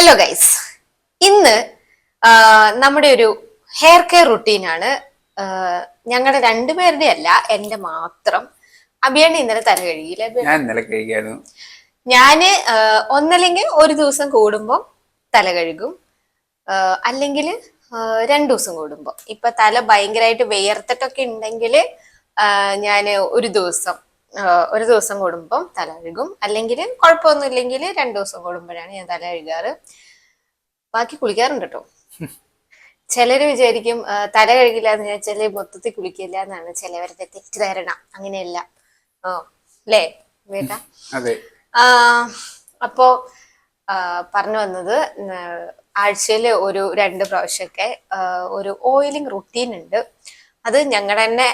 Hello guys, ഇന്ന് നമ്മുടെ ഒരു ഹെയർ കെയർ റുട്ടീനാണ്. ഞങ്ങളുടെ രണ്ടുപേരുടെ അല്ല, എന്റെ മാത്രം. അഭിയാണ് ഇന്നലെ തല കഴുകിയില്ല? ഞാൻ ഇന്നലെ കഴുകിയായിരുന്നു. ഞാന് ഒന്നല്ലെങ്കിൽ ഒരു ദിവസം കൂടുമ്പോ തല കഴുകും, അല്ലെങ്കിൽ 2 ദിവസം കൂടുമ്പോ. ഇപ്പൊ തല ഭയങ്കരമായിട്ട് വിയർത്തിട്ടൊക്കെ ഉണ്ടെങ്കിൽ ഞാന് ഒരു ദിവസം കൂടുമ്പം തല കഴുകും, അല്ലെങ്കിൽ കുഴപ്പമൊന്നും ഇല്ലെങ്കിൽ 2 ദിവസം കൂടുമ്പോഴാണ് ഞാൻ തല കഴുകാറ്. ബാക്കി കുളിക്കാറുണ്ട് കേട്ടോ. ചിലര് വിചാരിക്കും തല കഴുകില്ല എന്ന് വെച്ചാല് മൊത്തത്തിൽ കുളിക്കില്ല എന്നാണ് ചിലവരുടെ തെറ്റിദ്ധാരണ. അങ്ങനെയല്ല. അല്ലേ വേട്ടാ? അതെ. അപ്പോ പറഞ്ഞു വന്നത്, ആഴ്ചയിൽ ഒരു 2 പ്രാവശ്യമൊക്കെ ഒരു ഓയിലിംഗ് റുട്ടീൻ ഉണ്ട്. അത് ഞങ്ങളുടെ തന്നെ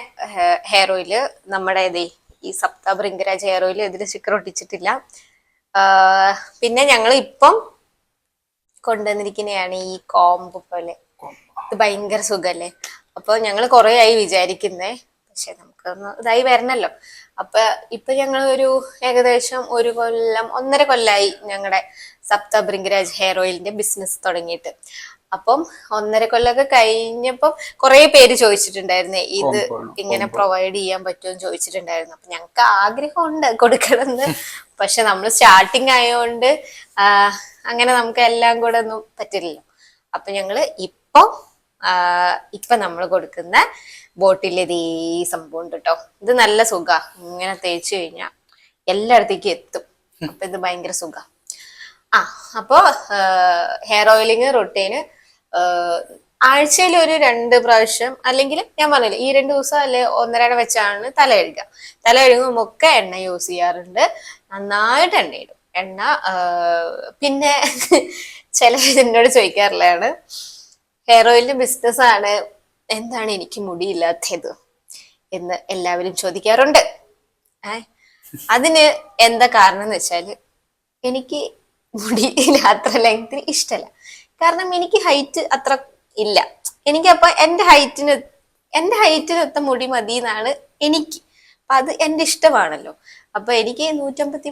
ഹെയർ ഓയില്, നമ്മുടെ ഈ സപ്ത ഭൃംഗരാജ് ഹെയർ ഓയിൽ ഇതിൽ സ്റ്റിക്കർ ഒട്ടിച്ചിട്ടില്ല. പിന്നെ ഞങ്ങൾ ഇപ്പം കൊണ്ടുവന്നിരിക്കുന്നതാണ് ഈ കോംബ് പോലെ. ഇത് ഭയങ്കര സുഖല്ലേ? അപ്പൊ ഞങ്ങൾ കുറെ ആയി വിചാരിക്കുന്നേ, പക്ഷെ നമുക്കൊന്ന് ഇതായി വരണല്ലോ. ഇപ്പൊ ഞങ്ങൾ ഏകദേശം 1.5 കൊല്ലായി ഞങ്ങളുടെ സപ്ത ഭൃംഗരാജ് ഹെയർ ഓയിലിന്റെ ബിസിനസ് തുടങ്ങിയിട്ട്. അപ്പം 1.5 കൊല്ലമൊക്കെ കഴിഞ്ഞപ്പം കുറെ പേര് ചോദിച്ചിട്ടുണ്ടായിരുന്നേ, ഇത് ഇങ്ങനെ പ്രൊവൈഡ് ചെയ്യാൻ പറ്റുമെന്ന് ചോദിച്ചിട്ടുണ്ടായിരുന്നു. അപ്പൊ ഞങ്ങൾക്ക് ആഗ്രഹമുണ്ട് കൊടുക്കണമെന്ന്. പക്ഷെ നമ്മൾ സ്റ്റാർട്ടിങ് ആയതുകൊണ്ട് അങ്ങനെ നമുക്ക് എല്ലാം കൂടെ ഒന്നും പറ്റില്ലല്ലോ. അപ്പൊ ഞങ്ങള് ഇപ്പൊ നമ്മൾ കൊടുക്കുന്ന ബോട്ടിൽ ഈ സംഭവം ഉണ്ട് കേട്ടോ. ഇത് നല്ല സുഖ, ഇങ്ങനെ തേച്ച് കഴിഞ്ഞാൽ എല്ലായിടത്തേക്കും എത്തും. അപ്പൊ ഇത് ഭയങ്കര സുഖ. അപ്പോ ഹെയർ ഓയിലിംഗ് റുട്ടീന് ആഴ്ചയിൽ ഒരു 2 പ്രാവശ്യം, അല്ലെങ്കിൽ ഞാൻ പറഞ്ഞില്ല ഈ 2 ദിവസം അല്ലെ 1.5 വെച്ചാണ് തല കഴുകുക. തല കഴുകുമ്പോൾ ഒക്കെ എണ്ണ യൂസ് ചെയ്യാറുണ്ട്. നന്നായിട്ട് എണ്ണയിടും. പിന്നെ ചിലർ എന്നോട് ചോദിക്കാറുള്ളതാണ്, ഹെയർ ഓയിലിന്റെ ബിസിനസ് ആണ്, എന്താണ് എനിക്ക് മുടിയില്ലാത്തത് എന്ന് എല്ലാവരും ചോദിക്കാറുണ്ട്. അതിന് എന്താ കാരണം എന്ന് വെച്ചാല്, എനിക്ക് മുടി അത്ര ലെങ്ത്തിന് ഇഷ്ടമല്ല. കാരണം എനിക്ക് ഹൈറ്റ് അത്ര ഇല്ല. അപ്പൊ എന്റെ ഹൈറ്റിനൊത്ത മുടി മതി എന്നാണ് എനിക്ക്. അപ്പൊ അത് എന്റെ ഇഷ്ടമാണല്ലോ. അപ്പൊ എനിക്ക് 153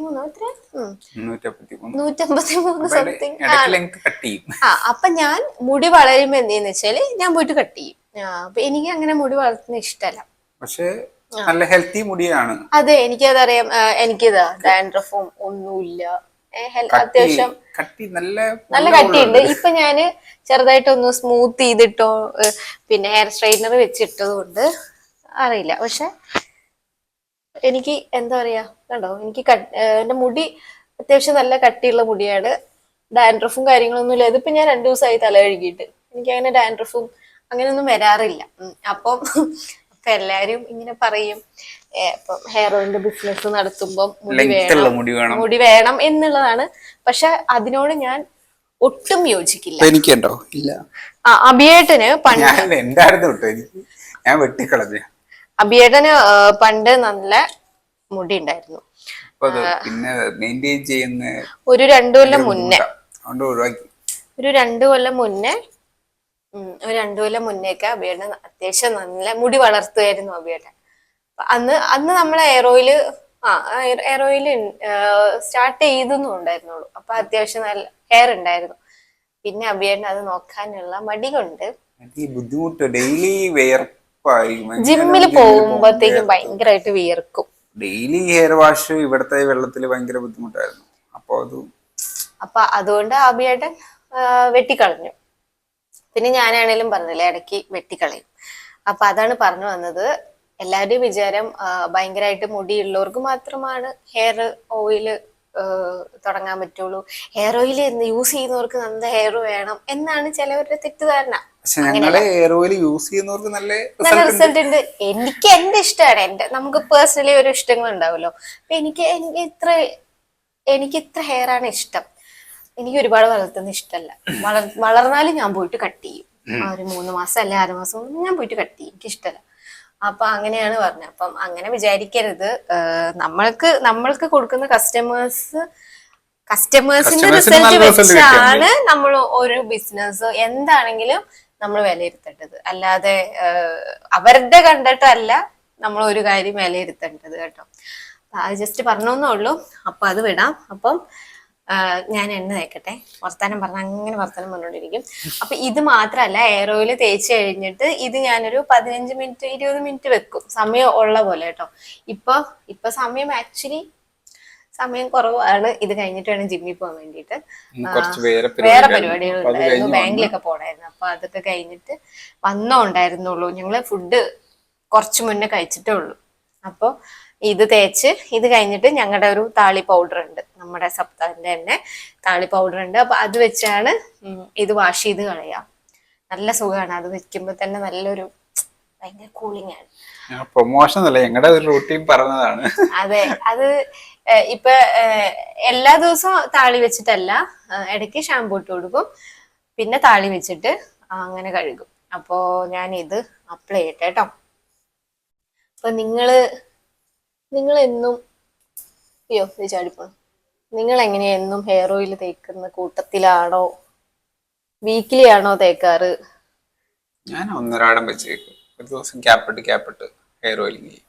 സംതിങ് ആണ്. അപ്പൊ ഞാൻ മുടി വളരുമ്പോ എന്തെന്ന് വെച്ചാല് ഞാൻ പോയിട്ട് കട്ട് ചെയ്യും. അപ്പൊ എനിക്ക് അങ്ങനെ മുടി വളർത്തുന്ന ഇഷ്ടമല്ല. പക്ഷെ നല്ല ഹെൽത്തി മുടിയാണ്. അതെ, എനിക്കതറിയാം. എനിക്കിതാ ഡാൻഡ്രഫും ഒന്നുമില്ല. അത്യാവശ്യം നല്ല കട്ടിയുണ്ട്. ഇപ്പൊ ഞാന് ചെറുതായിട്ടൊന്ന് സ്മൂത്ത് ചെയ്തിട്ടോ, പിന്നെ ഹെയർ സ്ട്രൈറ്റ്നർ വെച്ചിട്ടത് കൊണ്ട് അറിയില്ല. പക്ഷെ എനിക്ക് എന്താ പറയാ, കണ്ടോ, എനിക്ക് എന്റെ മുടി അത്യാവശ്യം നല്ല കട്ടിയുള്ള മുടിയാണ്. ഡാൻഡ്രഫും കാര്യങ്ങളൊന്നും ഇല്ല. ഇതിപ്പോ ഞാൻ 2 ദിവസമായി തല കഴുകിയിട്ട്. എനിക്ക് അങ്ങനെ ഡാൻഡ്രഫും അങ്ങനെയൊന്നും വരാറില്ല. അപ്പൊ എല്ലാരും ഇങ്ങനെ പറയും, ഇപ്പം ഹെയർ ഓയിലിന്റെ ബിസിനസ് നടത്തുമ്പോൾ മുടി വേണം എന്നുള്ളതാണ്. പക്ഷെ അതിനോട് ഞാൻ ഒട്ടും യോജിക്കില്ല. എനിക്കുണ്ടോ? ഇല്ല. അഭിയേട്ടന് പണ്ട് നല്ല മുടി ഉണ്ടായിരുന്നു. പിന്നെ മെയിൻറ്റെയിൻ ചെയ്യുന്ന ഒരു 2 കൊല്ലം മുന്നേ ഒരു 2 കൊല്ലം മുന്നേക്ക് അഭിയേട്ടൻ അത്യാവശ്യം നല്ല മുടി വളർത്തുമായിരുന്നു. അഭിയേട്ടൻ അന്ന് നമ്മളെ എയർ ഓയില് സ്റ്റാർട്ട് ചെയ്തുണ്ടായിരുന്നുള്ളൂ. അപ്പൊ അത്യാവശ്യം നല്ല ഹെയർ ഉണ്ടായിരുന്നു. പിന്നെ അഭിയേട്ടൻ അത് നോക്കാനുള്ള മടി കൊണ്ട് ജിമ്മിൽ പോകുമ്പോഴത്തേക്കും ഭയങ്കരമായിട്ട് വിയർക്കും. ഡെയിലി ഹെയർ വാഷ് ഇവിടത്തെ വെള്ളത്തിൽ ഭയങ്കര ബുദ്ധിമുട്ടായിരുന്നു. അപ്പൊ അതുകൊണ്ട് അഭിയേട്ടൻ വെട്ടിക്കളഞ്ഞു. പിന്നെ ഞാനാണേലും പറഞ്ഞില്ലേ, ഇടയ്ക്ക് വെട്ടിക്കളയും. അപ്പൊ അതാണ് പറഞ്ഞു വന്നത്, എല്ലാവരുടെയും വിചാരം ഭയങ്കരമായിട്ട് മുടിയുള്ളവർക്ക് മാത്രമാണ് ഹെയർ ഓയില് തുടങ്ങാൻ പറ്റുള്ളൂ, ഹെയർ ഓയിൽ യൂസ് ചെയ്യുന്നവർക്ക് നല്ല ഹെയർ വേണം എന്നാണ് ചിലവരുടെ തെറ്റിദ്ധാരണ. ഹെയർ ഓയിൽ യൂസ് ചെയ്യുന്നവർക്ക് നല്ല റിസൾട്ട് ഉണ്ട്. എനിക്ക് എന്റെ ഇഷ്ടമാണ്. നമുക്ക് പേഴ്സണലി ഒരു ഇഷ്ടങ്ങൾ ഉണ്ടാവുമല്ലോ. അപ്പൊ എനിക്ക് ഇത്ര ഹെയർ ആണ് ഇഷ്ടം. എനിക്ക് ഒരുപാട് വളർത്തുന്ന ഇഷ്ടമല്ല. വളർന്നാലും ഞാൻ പോയിട്ട് കട്ട് ചെയ്യും. 3 മാസം അല്ലെ 6 മാസം ഞാൻ പോയിട്ട് കട്ട് ചെയ്യും. എനിക്ക് ഇഷ്ടമല്ല. അപ്പൊ അങ്ങനെയാണ് പറഞ്ഞത്. അപ്പം അങ്ങനെ വിചാരിക്കരുത്. നമ്മൾക്ക് കൊടുക്കുന്ന കസ്റ്റമേഴ്സിന്റെ റിസൾട്ട് വെച്ചാണ് നമ്മൾ ഒരു ബിസിനസ് എന്താണെങ്കിലും നമ്മൾ വിലയിരുത്തേണ്ടത്. അല്ലാതെ അവരുടെ കണ്ടിട്ടല്ല നമ്മൾ ഒരു കാര്യം വിലയിരുത്തേണ്ടത് കേട്ടോ. അത് ജസ്റ്റ് പറഞ്ഞേ ഉള്ളൂ. അപ്പൊ അത് വിടാം. അപ്പം ഞാൻ എണ്ണ തേക്കട്ടെ. വർത്താനം പറഞ്ഞ അങ്ങനെ വർത്താനം പറഞ്ഞോണ്ടിരിക്കും. അപ്പൊ ഇത് മാത്രല്ല, എയർ ഓയിൽ തേച്ച് കഴിഞ്ഞിട്ട് ഇത് ഞാനൊരു 15 മിനിറ്റ് 20 മിനിറ്റ് വെക്കും, സമയം ഉള്ള പോലെ കേട്ടോ. ഇപ്പൊ സമയം ആക്ച്വലി സമയം കുറവാണ്. ഇത് കഴിഞ്ഞിട്ട് വേണം ജിമ്മിൽ പോകാൻ വേണ്ടിയിട്ട്. വേറെ പരിപാടികളുണ്ടായിരുന്നു, ബാങ്കിലൊക്കെ പോണായിരുന്നു. അപ്പൊ അതൊക്കെ കഴിഞ്ഞിട്ട് ഉണ്ടായിരുന്നുള്ളൂ. ഞങ്ങള് ഫുഡ് കുറച്ച് മുന്നേ കഴിച്ചിട്ടേ ഉള്ളൂ. അപ്പൊ ഇത് തേച്ച് ഇത് കഴിഞ്ഞിട്ട് ഞങ്ങളുടെ ഒരു താളി പൗഡർ ഉണ്ട്, നമ്മുടെ സപ്താഹിന്റെ തന്നെ താളി പൗഡർ ഉണ്ട്. അപ്പൊ അത് വെച്ചാണ് ഇത് വാഷ് ചെയ്ത് കളയാം. നല്ല സുഖമാണ് അത് വെക്കുമ്പോ തന്നെ, നല്ലൊരു ഭയങ്കര കൂളിംഗ് ആണ്. പ്രൊമോഷൻ അല്ല, ഞങ്ങളുടെ ഒരു റൂട്ടീൻ പറഞ്ഞതാണ്. അതെ, അത് ഇപ്പൊ എല്ലാ ദിവസവും താളി വെച്ചിട്ടല്ല, ഇടയ്ക്ക് ഷാമ്പൂ ഇട്ട് കൊടുക്കും, പിന്നെ താളി വെച്ചിട്ട് അങ്ങനെ കഴുകും. അപ്പോ ഞാൻ ഇത് അപ്ലൈ ചെയ്യട്ടെ കേട്ടോ. അപ്പൊ നിങ്ങൾ എന്നും ചാടിപ്പോണം, നിങ്ങൾ എങ്ങനെയാ എന്നും ഹെയർ ഓയിൽ തേക്കുന്ന കൂട്ടത്തിലാണോ, വീക്കിലി ആണോ തേക്കാറ്? ഞാൻ ഒന്നരാടം വെച്ചേക്കും, ഒരു ദിവസം ക്യാപ്പിട്ട് ഹെയർ ഓയിലിംഗ് ചെയ്യും.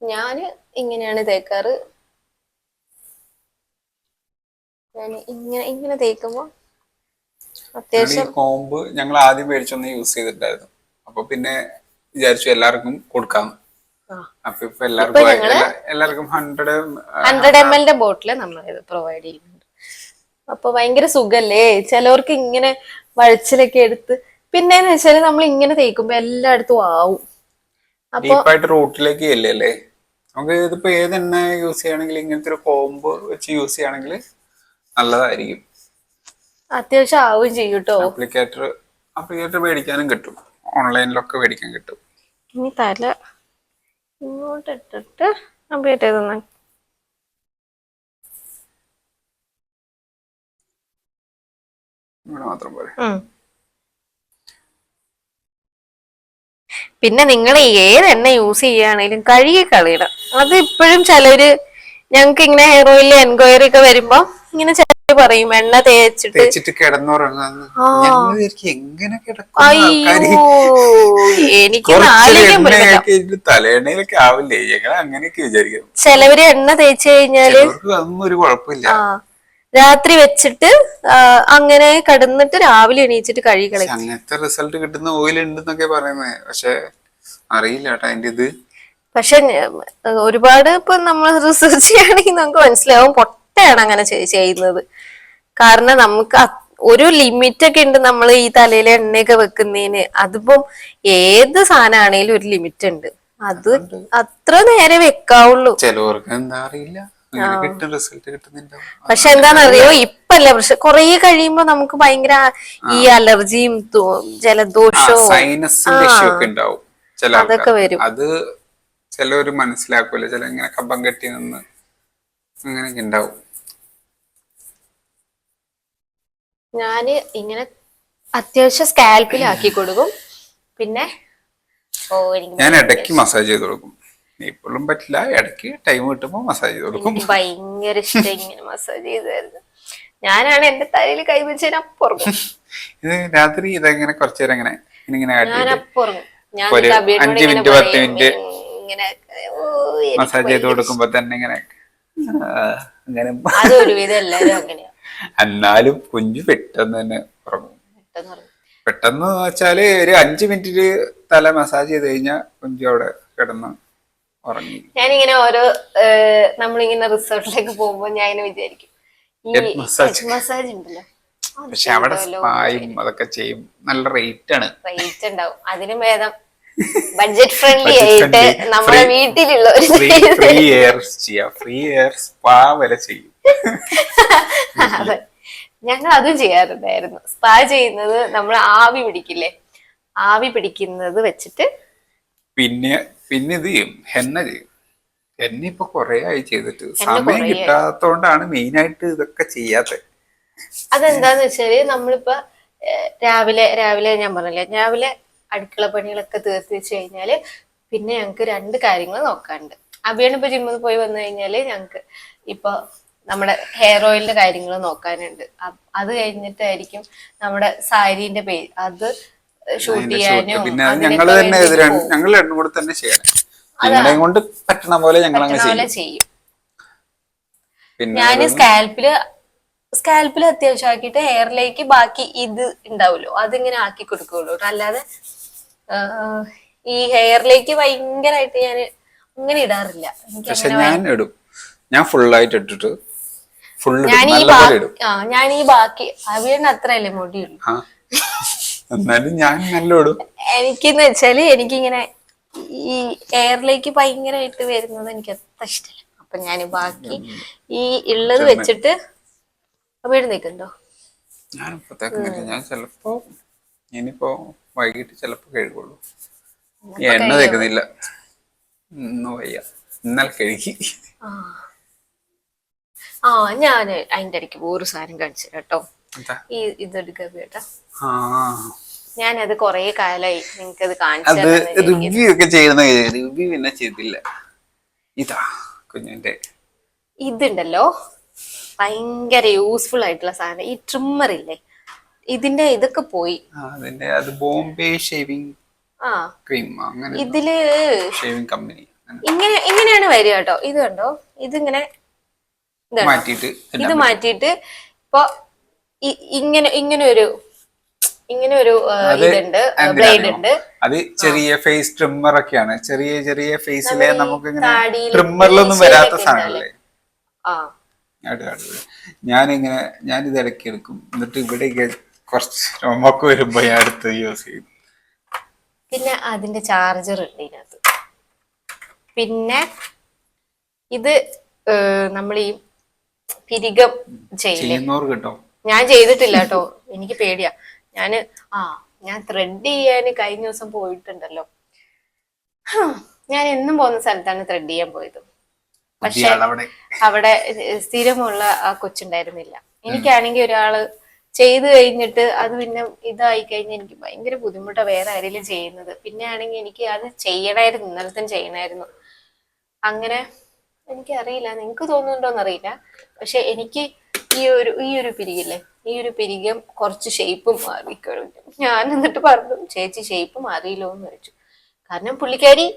ഞാന് ഇങ്ങനെയാണ് തേക്കാറ്. ഞാൻ ഇങ്ങനെ തേക്കുമ്പോ അത്യാവശ്യം കോമ്പ് ഞങ്ങൾ ആദ്യം മേടിച്ചൊന്ന് യൂസ് ചെയ്തിട്ടുണ്ടായിരുന്നു. അപ്പൊ പിന്നെ വിചാരിച്ചു എല്ലാവർക്കും കൊടുക്കാം. അപ്പൊ ഇപ്പൊ എല്ലാവർക്കും 100 ml ബോട്ടില് നമ്മൾ പ്രൊവൈഡ് ചെയ്യുന്നുണ്ട്. അപ്പൊ ഭയങ്കര സുഖല്ലേ. ചിലവർക്ക് ഇങ്ങനെ വഴച്ചിലൊക്കെ എടുത്ത്, പിന്നെന്ന് വെച്ചാല് നമ്മൾ ഇങ്ങനെ തേക്കുമ്പോ എല്ലായിടത്തും ആവും. ഡീപ്പായിട്ട് റൂട്ടിലേക്ക് ഇല്ലല്ലേ. നമുക്ക് ഇതിപ്പോ ഏതെണ്ണ യൂസ് ചെയ്യണമെങ്കിൽ ഇങ്ങനത്തെ ഒരു കോമ്പ് വെച്ച് യൂസ് ചെയ്യുകയാണെങ്കിൽ നല്ലതായിരിക്കും. അത്യാവശ്യം ആവും ചെയ്യും കേട്ടോ. ആപ്ലിക്കേറ്റർ മേടിക്കാനും കിട്ടും, ഓൺലൈനിലൊക്കെ മേടിക്കാൻ കിട്ടും. ഇനി തല ഇങ്ങോട്ട് ഇട്ടിട്ട് അപ്ഡേറ്റ് ചെയ്ത് മാത്രം പോലെ. പിന്നെ നിങ്ങൾ ഏത് എണ്ണ യൂസ് ചെയ്യുകയാണെങ്കിലും കഴുകി കളയണം. അത് ഇപ്പോഴും ചിലര് ഞങ്ങക്ക് ഇങ്ങനെ ഹെയർ ഓയിൽ എൻക്വയറി ഒക്കെ വരുമ്പോ ഇങ്ങനെ ചിലര് പറയും എണ്ണ തേച്ചിട്ട് കിടന്നുറങ്ങാന്ന്. അയ്യോ, എനിക്ക് തലേണയിലൊക്കെ ആവില്ലേ, ഞങ്ങൾ അങ്ങനെയൊക്കെ വിചാരിക്കും. ചിലവര് എണ്ണ തേച്ച് കഴിഞ്ഞാല് അതൊന്നും ഒരു കുഴപ്പമില്ല, രാത്രി വെച്ചിട്ട് അങ്ങനെ കിടന്നിട്ട് രാവിലെ എണീച്ചിട്ട് കഴുകി കളയും. അങ്ങനത്തെ റിസൾട്ട് കിട്ടുന്ന ഓയിൽ ഉണ്ടെന്നൊക്കെ പറയുന്നത്, പക്ഷെ അറിയില്ല കേട്ടോ അതിന്റെ ഇത്. പക്ഷെ ഒരുപാട് ഇപ്പൊ നമ്മൾ റിസർച്ച് ചെയ്യുകയാണെങ്കിൽ നമുക്ക് മനസ്സിലാവും പൊട്ടയാണ് അങ്ങനെ ചെയ്യുന്നത്. കാരണം നമുക്ക് ഒരു ലിമിറ്റ് ഒക്കെ ഉണ്ട് നമ്മൾ ഈ തലയിൽ എണ്ണയൊക്കെ വെക്കുന്നതിന്. അതിപ്പം ഏത് സാധനമാണേലും ഒരു ലിമിറ്റ് ഉണ്ട്, അത് അത്ര നേരെ വെക്കാവുള്ളൂ. ചിലവർക്ക് എന്താ അറിയില്ല, പക്ഷെ എന്താന്നറിയോ, ഇപ്പല്ല പ്രശ്നം, കൊറേ കഴിയുമ്പോ നമുക്ക് ഭയങ്കര ഈ അലർജിയും ജലദോഷവും സൈനസിന്റെ ഇഷ്യൂ ഒക്കെ ഉണ്ടാവും, അതൊക്കെ വരും. അത് ചിലവര് മനസ്സിലാക്കൂല, ചില ഇങ്ങനെ കമ്പം കെട്ടി നിന്ന് അങ്ങനെയൊക്കെ ഉണ്ടാവും. ഞാന് ഇങ്ങനെ അത്യാവശ്യം സ്കാൽപ്പിലാക്കി കൊടുക്കും. പിന്നെ ഞാൻ ഇടയ്ക്ക് മസാജ് ചെയ്ത് കൊടുക്കും. ഇപ്പോഴും പറ്റില്ല, ഇടയ്ക്ക് ടൈം കിട്ടുമ്പോ മസാജ് ചെയ്ത് കൊടുക്കും. ഭയങ്കര ഇഷ്ടം ഇങ്ങനെ മസാജ് ചെയ്തായിരുന്നു. ഞാനാണ് എന്റെ തലയിൽ കൈവച്ചതിന് അപ്പുറം. ഇത് രാത്രി ഇതെങ്ങനെ കുറച്ചു നേരം ഇങ്ങനെ ഞാൻ അപ്പുറം ഒരു 5 മിനിറ്റ് 10 മിനിറ്റ് മസാജ് ചെയ്ത് കൊടുക്കുമ്പോ തന്നെ ഇങ്ങനെ അതൊരുവിധം എല്ലാരും അങ്ങനെയാ. എന്നാലും കുഞ്ഞു പെട്ടെന്ന് തന്നെ ഉറങ്ങും. പെട്ടെന്ന് വെച്ചാല് ഒരു 5 മിനിറ്റില് തല മസാജ് ചെയ്ത് കഴിഞ്ഞാൽ കുഞ്ചു അവിടെ കിടന്ന് ഉറങ്ങി. ഞാനിങ്ങനെ ഓരോ നമ്മളിങ്ങനെ റിസോർട്ടിലേക്ക് പോകുമ്പോ ഞാൻ ഇങ്ങനെ വിചാരിക്കും ഈ മസാജ് ഉണ്ടല്ലോ, പക്ഷെ അവിടെ സ്പായും അതൊക്കെ ചെയ്യും, നല്ല റേറ്റ് ഉണ്ടാവും. അതിനും ഭേദം ബഡ്ജറ്റ് ഫ്രണ്ട്ലി ആയിട്ട് നമ്മുടെ വീട്ടിലുള്ള ഫ്രീ എയർ സ്പാ വരെ ചെയ്യും. അതെ, ഞങ്ങൾ അതും ചെയ്യാറുണ്ടായിരുന്നു. സ്പാ ചെയ്യുന്നത് നമ്മൾ ആവി പിടിക്കില്ലേ, ആവി പിടിക്കുന്നത് വെച്ചിട്ട് പിന്നെ ഇത് ചെയ്യും, ഹെന്ന ചെയ്യും. ഹെന്ന ഇപ്പൊ കൊറേ ആയി ചെയ്തിട്ട്, സമയം കിട്ടാത്തോണ്ടാണ് മെയിൻ ആയിട്ട് ഇതൊക്കെ ചെയ്യാത്തത്. അതെന്താന്ന് വെച്ചാല് നമ്മളിപ്പോ രാവിലെ ഞാൻ പറഞ്ഞില്ലേ, രാവിലെ അടുക്കള പണികളൊക്കെ തീർത്ത് വെച്ച് കഴിഞ്ഞാല് പിന്നെ ഞങ്ങക്ക് 2 കാര്യങ്ങൾ നോക്കാണ്ട്. അഭിയാണ് ഇപ്പൊ ജിമ്മിൽ പോയി വന്നു കഴിഞ്ഞാല് ഞങ്ങക്ക് ഇപ്പൊ നമ്മുടെ ഹെയർ ഓയിലിന്റെ കാര്യങ്ങൾ നോക്കാനുണ്ട്. അത് കഴിഞ്ഞിട്ടായിരിക്കും നമ്മുടെ സാരീന്റെ പേജ് അത് ഷൂട്ട് ചെയ്യാനും. പിന്നെ ഞങ്ങൾ രണ്ടും കൂടെ തന്നെ ചെയ്യണം. ഞങ്ങളെ കൊണ്ട് പറ്റണ പോലെ ഞങ്ങൾ ചെയ്യും. ഞാന് സ്കാൽപ്പില് സ്കാൽപ്പിൽ അത്യാവശ്യം ആക്കിയിട്ട് ഹെയറിലേക്ക് ബാക്കി ഇത് ഉണ്ടാവുമല്ലോ അതിങ്ങനെ ആക്കി കൊടുക്കുള്ളൂ. അല്ലാതെ ഈ ഹെയറിലേക്ക് ഭയങ്കരമായിട്ട് ഞാൻ അങ്ങനെ ഇടാറില്ല. എനിക്ക് പക്ഷെ അങ്ങനെ ഞാൻ ഇടും. ഞാൻ ഫുള്ളായിട്ട് ഇട്ടിട്ട് ഞാൻ ഈ ബാക്കി അവിയന് അത്രയല്ലേ മുടിയുള്ളൂ. എന്നാലും ഞാൻ നല്ല ഇടും. എനിക്കെന്ന് വെച്ചാല് എനിക്കിങ്ങനെ ഈ എയറിലേക്ക് ഭയങ്കരമായിട്ട് വരുന്നത് എനിക്ക് അത്ര ഇഷ്ടമല്ല. അപ്പൊ ഞാൻ ബാക്കി ഈ ഉള്ളത് വെച്ചിട്ട് വീട് നിൽക്കുന്നുണ്ടോ? ഞാൻ ചിലപ്പോ ഇനിയിപ്പോ വൈകിട്ട് ചിലപ്പോ കഴുകുള്ളൂ. എണ്ണ തേക്കുന്നില്ല, വയ്യ, ഇന്നലെ കഴുകി. ഞാന് അതിന്റെ ഇടയ്ക്ക് വേറൊരു സാധനം കാണിച്ചു കേട്ടോ. ഈ ഇതെടുക്കുക കേട്ടോ. ഞാനത് കൊറേ കാലായി നിങ്ങക്കത് കാണിച്ചു. റിവ്യൂ ഒക്കെ ചെയ്യുന്ന റിവ്യൂ പിന്നെ ചെയ്തില്ല. ഇതാ കുഞ്ഞിന്റെ ഇതുണ്ടല്ലോ ഭയങ്കര യൂസ്ഫുൾ ആയിട്ടുള്ള സാധനം. ഈ ട്രിമ്മർ ഇല്ലേ, ഇതിന്റെ ഇതൊക്കെ പോയി. അത് ബോംബെ ഷേവിംഗ് ക്രീം, അങ്ങനെ ഇതില് ഷേവിംഗ് കമ്പനി ഇങ്ങനെയാണ് വരിക കേട്ടോ. ഇത് കണ്ടോ, ഇതിങ്ങനെ ഇത് മാറ്റിയിട്ട് ഇപ്പൊ ഇങ്ങനെ ഒരു ഇതുണ്ട്, ബ്ലേഡ് ഉണ്ട്. അത് ചെറിയ ഫേസ് ട്രിമ്മർ ഒക്കെയാണ്. ചെറിയ ചെറിയ ഫേസിലെ നമുക്ക് ട്രിമ്മറിലൊന്നും വരാത്ത സാധനങ്ങളല്ലേ. ഞാനിത് ഇടയ്ക്ക് എടുക്കും. എന്നിട്ട് ഇവിടെ കുറച്ച് നമുക്ക് വരുമ്പോ ഞാൻ അടുത്ത് യൂസ് ചെയ്യും. പിന്നെ അതിന്റെ ചാർജർ ഉണ്ട് ഇതിനകത്ത്. പിന്നെ ഇത് നമ്മൾ ഈ പിരികം ചെയ്യുന്നവർ കേട്ടോ. ഞാൻ ചെയ്തിട്ടില്ല കേട്ടോ, എനിക്ക് പേടിയാ. ഞാൻ ത്രെഡ് ചെയ്യാൻ കഴിഞ്ഞ ദിവസം പോയിട്ടുണ്ടല്ലോ. ഞാൻ എന്നും പോകുന്ന സ്ഥലത്താണ് ത്രെഡ് ചെയ്യാൻ പോയത്. പക്ഷെ അവിടെ സ്ഥിരമുള്ള ആ കൊച്ചുണ്ടായിരുന്നില്ല. എനിക്കാണെങ്കിൽ ഒരാള് ചെയ്ത് കഴിഞ്ഞിട്ട് അത് പിന്നെ ഇതായി കഴിഞ്ഞാൽ എനിക്ക് ഭയങ്കര ബുദ്ധിമുട്ടാണ് വേറെ ആരെങ്കിലും ചെയ്യുന്നത്. പിന്നെ ആണെങ്കിൽ എനിക്ക് അത് ചെയ്യണമായിരുന്നു, ഇന്നലെ തന്നെ ചെയ്യണമായിരുന്നു. അങ്ങനെ എനിക്കറിയില്ല, നിങ്ങക്ക് തോന്നുന്നുണ്ടോന്നറിയില്ല. പക്ഷെ എനിക്ക് ഈ ഒരു പിരികില്ലേ, ഈ ഒരു പിരികം കുറച്ച് ഷേപ്പ് മാറിക്കഴിഞ്ഞു. ഞാൻ എന്നിട്ട് പറഞ്ഞു, ചേച്ചി ഷേപ്പ് മാറിയില്ലോ എന്ന് ചോദിച്ചു. കാരണം പുള്ളിക്കാരി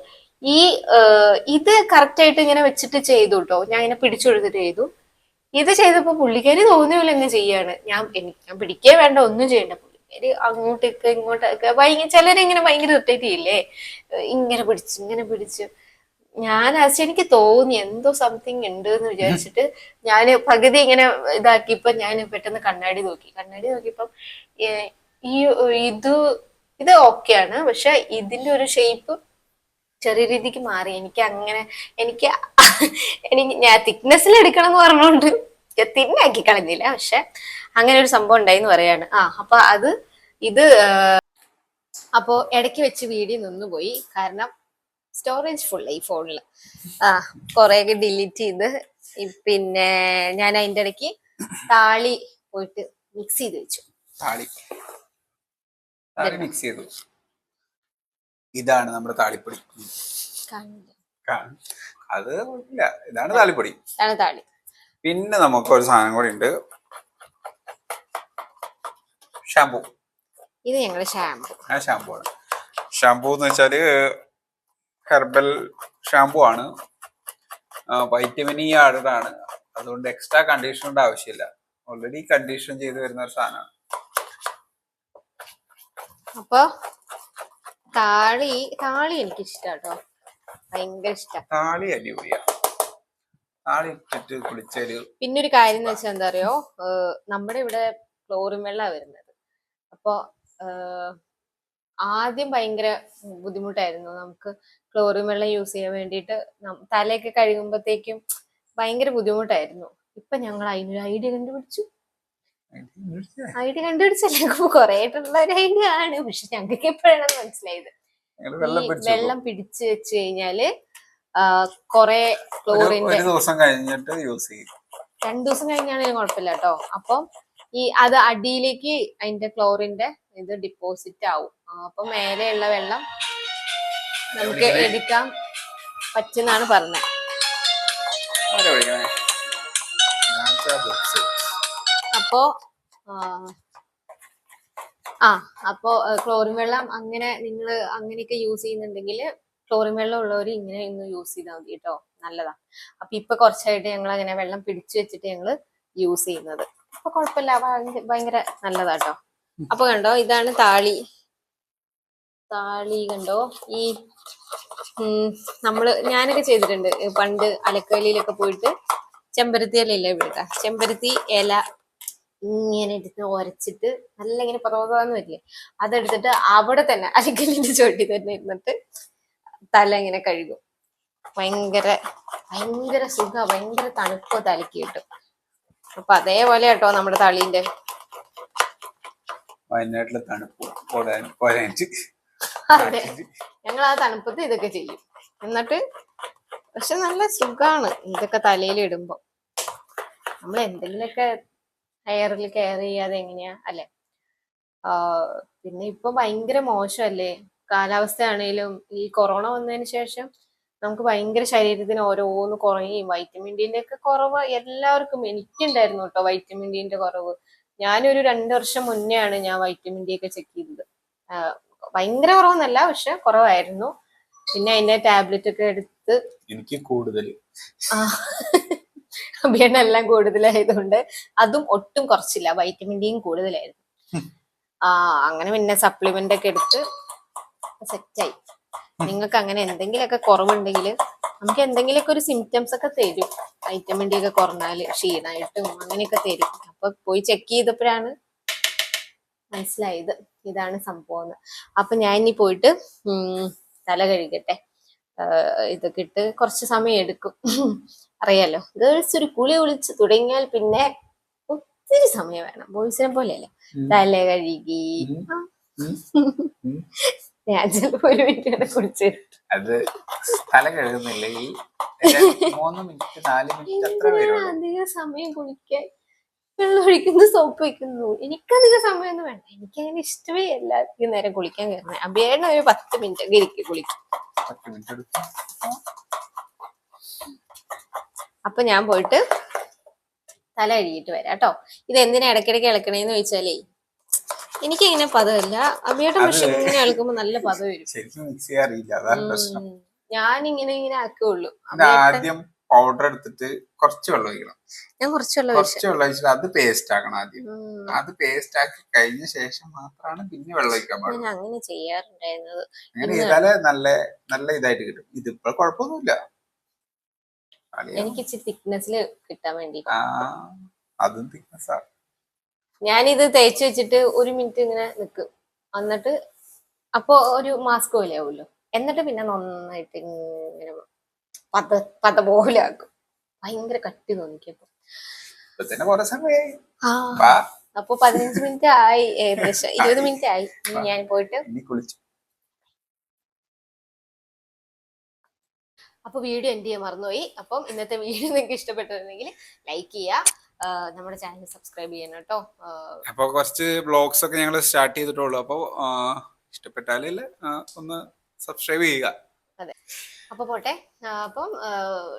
ഇത് കറക്റ്റ് ആയിട്ട് ഇങ്ങനെ വെച്ചിട്ട് ചെയ്തു കേട്ടോ. ഞാൻ ഇങ്ങനെ പിടിച്ചു കൊടുത്തിട്ട് ചെയ്തു. ഇത് ചെയ്തപ്പോ പുള്ളിക്കാരി തോന്നിയ പോലെ അങ്ങ് ചെയ്യാണ്. ഞാൻ പിടിക്കേ വേണ്ട, ഒന്നും ചെയ്യണ്ട. പുള്ളിക്കാരി അങ്ങോട്ടേക്ക് ഇങ്ങോട്ടൊക്കെ ചിലരിങ്ങനെ ഭയങ്കര ഇറിറ്റേറ്റ് ചെയ്യില്ലേ, ഇങ്ങനെ പിടിച്ച് ഞാൻ എനിക്ക് തോന്നി എന്തോ സംതിങ് ഉണ്ട് എന്ന് വിചാരിച്ചിട്ട് ഞാൻ പകുതി ഇങ്ങനെ ഇതാക്കിയപ്പോ ഞാൻ പെട്ടെന്ന് കണ്ണാടി നോക്കിയപ്പം ഇത് ഓക്കെയാണ്. പക്ഷെ ഇതിന്റെ ഒരു ഷേപ്പ് ചെറിയ രീതിക്ക് മാറി. എനിക്ക് ഞാൻ തിക്നെസ്സിൽ എടുക്കണം എന്ന് പറഞ്ഞുകൊണ്ട് തിന്നാക്കി കളഞ്ഞില്ല. പക്ഷെ അങ്ങനെ ഒരു സംഭവം ഉണ്ടായിന്ന് പറയാണ്. അപ്പൊ അപ്പോ ഇടയ്ക്ക് വെച്ച് വീഡിയോ നിന്നുപോയി. കാരണം സ്റ്റോറേജ് ഫുൾ ഈ ഫോണില്. കൊറേയൊക്കെ ഡിലീറ്റ് ചെയ്ത് പിന്നെ ഞാൻ അതിന്റെ ഇടയ്ക്ക് താളി പോയിട്ട് മിക്സ് ചെയ്ത് വെച്ചു. മിക്സ് ചെയ്തു. ഇതാണ് നമ്മുടെ താളിപ്പൊടി. അത് ഇല്ല, ഇതാണ് താളിപ്പൊടി. താളി. പിന്നെ നമുക്ക് ഒരു സാധനം കൂടി ഉണ്ട്, ഷാമ്പു. ഇത് ഞങ്ങളുടെ ഷാമ്പു ആണ്. ഷാമ്പു എന്ന് വെച്ചാല് ഹെർബൽ ഷാമ്പു ആണ്. വൈറ്റമിൻ ഇ ആഡഡ് ആണ്. അതുകൊണ്ട് എക്സ്ട്രാ കണ്ടീഷണറുടെ ആവശ്യമില്ല. ഓൾറെഡി കണ്ടീഷൻ ചെയ്ത് വരുന്ന ഒരു സാധനമാണ്. അപ്പൊ താളി എനിക്ക് ഇഷ്ടാട്ടോ, ഭയങ്കര ഇഷ്ടം. താളി അടിപൊളിയാ. താളി ഇട്ടിട്ട് കുളിച്ചൊരു പിന്നെ ഒരു കാര്യം എന്ന് വെച്ചാൽ എന്താ അറിയോ, നമ്മുടെ ഇവിടെ ക്ലോറിൻ വെള്ളമാണ് വരുന്നത്. അപ്പൊ ആദ്യം ഭയങ്കര ബുദ്ധിമുട്ടായിരുന്നു നമുക്ക് ക്ലോറിൻ വെള്ളം യൂസ് ചെയ്യാൻ വേണ്ടിയിട്ട്. തലയൊക്കെ കഴുകുമ്പോഴത്തേക്കും ഭയങ്കര ബുദ്ധിമുട്ടായിരുന്നു. ഇപ്പൊ ഞങ്ങൾ അതിനൊരു ഐഡിയ കണ്ടുപിടിച്ചല്ലേ, കൊറേ ആയിട്ടുള്ള ഒരു ഐഡിയ ആണ്. പക്ഷെ ഞങ്ങൾക്ക് എപ്പോഴാണ് മനസ്സിലായത്, വെള്ളം പിടിച്ചു വെച്ച് കഴിഞ്ഞാല് കൊറേ ക്ലോറിന്റെ 2 ദിവസം കഴിഞ്ഞിട്ട് യൂസ് ചെയ്യും. 2 ദിവസം കഴിഞ്ഞാണെങ്കിലും കുഴപ്പമില്ല കേട്ടോ. അപ്പം അത് അടിയിലേക്ക് അതിന്റെ ക്ലോറിന്റെ ഇത് ഡിപ്പോസിറ്റ് ആവും. അപ്പൊ മേലെയുള്ള വെള്ളം നമുക്ക് എടുക്കാൻ പറ്റുന്നാണ് പറഞ്ഞത്. അപ്പോ ക്ലോറിൻ വെള്ളം നിങ്ങൾ അങ്ങനെയൊക്കെ യൂസ് ചെയ്യുന്നുണ്ടെങ്കിൽ ക്ലോറിൻ വെള്ളം ഉള്ളവർ ഇങ്ങനെ ഒന്ന് യൂസ് ചെയ്താൽ മതി കേട്ടോ, നല്ലതാ. അപ്പൊ ഇപ്പൊ കുറച്ചായിട്ട് ഞങ്ങൾ അങ്ങനെ വെള്ളം പിടിച്ചു വെച്ചിട്ട് ഞങ്ങൾ യൂസ് ചെയ്യുന്നത്. അപ്പൊ കുഴപ്പമില്ല, ഭയങ്കര നല്ലതാട്ടോ. അപ്പൊ കണ്ടോ, ഇതാണ് താളി. താളി കണ്ടോ, ഈ ഞാനൊക്കെ ചെയ്തിട്ടുണ്ട് പണ്ട് അലക്കലിയിലൊക്കെ പോയിട്ട്. ചെമ്പരത്തി ഇലയില്ലേ ഇവിടെ, ചെമ്പരത്തി ഇല ഇങ്ങനെ എടുത്ത് ഉരച്ചിട്ട് നല്ല ഇങ്ങനെ പതവന്ന് വരില്ലേ, അതെടുത്തിട്ട് അവിടെ തന്നെ അലക്കലിന്റെ ചോട്ടി തന്നെ ഇരുന്നിട്ട് തല ഇങ്ങനെ കഴുകും. ഭയങ്കര ഭയങ്കര സുഖ, ഭയങ്കര തണുപ്പോ തലക്ക് കിട്ടും. അപ്പൊ അതേപോലെ കേട്ടോ നമ്മുടെ തളീന്റെ. വയനാട്ടിലെ തണുപ്പ്. അതെ, ഞങ്ങൾ ആ തണുപ്പത്ത് ഇതൊക്കെ ചെയ്യും. എന്നിട്ട് പക്ഷെ നല്ല സുഖാണ് ഇതൊക്കെ തലയിൽ ഇടുമ്പോ. നമ്മൾ എന്തെങ്കിലുമൊക്കെ ഹെയറിൽ കെയർ ചെയ്യാതെ എങ്ങനെയാ അല്ലെ. പിന്നെ ഇപ്പൊ ഭയങ്കര മോശമല്ലേ കാലാവസ്ഥ ആണെങ്കിലും. ഈ കൊറോണ വന്നതിന് ശേഷം നമുക്ക് ഭയങ്കര ശരീരത്തിന് ഓരോന്ന് കുറയും. വൈറ്റമിൻ ഡിന്റെ ഒക്കെ കുറവ് എല്ലാവർക്കും. എനിക്കുണ്ടായിരുന്നു കേട്ടോ വൈറ്റമിൻ ഡിന്റെ കുറവ്. ഞാനൊരു 2 വർഷം മുന്നേ ആണ് ഞാൻ വൈറ്റമിൻ ഡി ഒക്കെ ചെക്ക് ചെയ്തത്. ഭയങ്കര കുറവൊന്നല്ല, പക്ഷെ കുറവായിരുന്നു. പിന്നെ അതിന്റെ ടാബ്ലറ്റ് ഒക്കെ എടുത്ത് എനിക്ക് കൂടുതൽ അഭിയെല്ലാം കൂടുതലായതുകൊണ്ട് അതും ഒട്ടും കുറച്ചില്ല, വൈറ്റമിൻ ഡിയും കൂടുതലായിരുന്നു. അങ്ങനെ പിന്നെ സപ്ലിമെന്റ് ഒക്കെ എടുത്ത് സെറ്റായി. നിങ്ങൾക്ക് അങ്ങനെ എന്തെങ്കിലുമൊക്കെ കുറവുണ്ടെങ്കിൽ നമുക്ക് എന്തെങ്കിലുമൊക്കെ ഒരു സിംറ്റംസ് ഒക്കെ തരും. വൈറ്റമിൻ ഡി ഒക്കെ കുറഞ്ഞാല് ക്ഷീണമായിട്ടും അങ്ങനെയൊക്കെ തരും. അപ്പൊ പോയി ചെക്ക് ചെയ്തപ്പോഴാണ് മനസ്സിലായത് ഇതാണ് സംഭവം. അപ്പൊ ഞാൻ ഇനി പോയിട്ട് തല കഴുകട്ടെ. ഇതൊക്കെ ഇട്ട് കുറച്ച് സമയം എടുക്കും. അറിയാലോ, ഗേൾസ് ഒരു കുളിച്ച് തുടങ്ങിയാൽ പിന്നെ ഒത്തിരി സമയം വേണം. ബോയ്സിനെ പോലെയല്ലേ തല കഴുകി. ഞാൻ ചിലപ്പോ 1 മിനിറ്റ് കുളിച്ച് അത് തല കഴുകുന്നില്ലെങ്കിൽ 3 മിനിറ്റ് 4 മിനിറ്റ് അത്ര അധികം സമയം കുളിക്കാൻ. വെള്ളം ഒഴിക്കുന്നു, സോപ്പ് വയ്ക്കുന്നു. എനിക്കധികം സമയമൊന്നും വേണ്ട. എനിക്കങ്ങനെ ഇഷ്ടമേ അല്ല അധികം നേരം കുളിക്കാൻ കയറുന്നത്. അഭിയേട്ടൻ ഒരു 10 മിനിറ്റ് ഒക്കെ ഇരിക്കും കുളിക്കും. അപ്പൊ ഞാൻ പോയിട്ട് തല കഴുകിയിട്ട് വരാം കേട്ടോ. ഇത് എന്തിനാ ഇടയ്ക്കിടയ്ക്ക് ഇളക്കണേന്ന് ചോദിച്ചാലേ എനിക്കിങ്ങനെ പദമില്ല. അഭിയേട്ടൻ പക്ഷെ ഇങ്ങനെ ഇളക്കുമ്പോ നല്ല പദം വരും. ഞാനിങ്ങനെ ആക്കുള്ളൂ. ആദ്യം പൗഡർ എടുത്തിട്ട് കുറച്ച് വെള്ളം ഒഴിക്കണം. ഞാൻ കുറച്ച് വെള്ളം ഒഴിച്ചിട്ട് അത് പേസ്റ്റ് ആക്കണം ആദ്യം. അത് പേസ്റ്റ് ആക്കി കഴിഞ്ഞ ശേഷം മാത്രമാണ് പിന്നെ വെള്ളം ഒഴിക്കാൻ പാടുള്ളൂ. ഞാൻ അങ്ങനെ ചെയ്യാറുണ്ടായിരുന്നത്. അങ്ങനെ ചെയ്താല് നല്ല ഇതായിട്ട് കിട്ടും. ഇതിപ്പോ കുഴപ്പമൊന്നുമില്ല. എനിക്ക് ഇച്ചിരി തിക്നെസ്സിൽ കിട്ടാൻ വേണ്ടി അതും തിക്നെസ്സാ. ഞാനിത് തേച്ച് വെച്ചിട്ട് 1 മിനിറ്റ് ഇങ്ങനെ നിൽക്കും. എന്നിട്ട് അപ്പൊ ഒരു മാസ്ക് പോലെ ആവുമല്ലോ. എന്നിട്ട് പിന്നെ നന്നായിട്ട് ഇങ്ങനെ പത പോലെ ആക്കും. ഭയങ്കര കട്ടി തോന്നിക്കപ്പോ. അപ്പൊ 15 മിനിറ്റ് ആയി, ഏകദേശം 20 മിനിറ്റ് ആയി. ഞാൻ പോയിട്ട് അപ്പൊ വീഡിയോ എൻഡ് ചെയ്യാൻ മറന്നുപോയി. അപ്പം ഇന്നത്തെ വീഡിയോ നിങ്ങൾക്ക് ഇഷ്ടപ്പെട്ടിരുന്നെങ്കിൽ ലൈക്ക് ചെയ്യുക, നമ്മുടെ ചാനൽ സബ്സ്ക്രൈബ് ചെയ്യണം കേട്ടോ. അപ്പൊ കുറച്ച് ബ്ലോഗ്സ് ഒക്കെ ഞങ്ങൾ സ്റ്റാർട്ട് ചെയ്തിട്ടുള്ളൂ. അപ്പൊ ഇഷ്ടപ്പെട്ടാലില്ല ഒന്ന് സബ്സ്ക്രൈബ് ചെയ്യുക. അതെ, അപ്പൊ പോട്ടെ. അപ്പം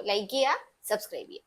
ലൈക്ക് ചെയ്യുക, സബ്സ്ക്രൈബ് ചെയ്യുക.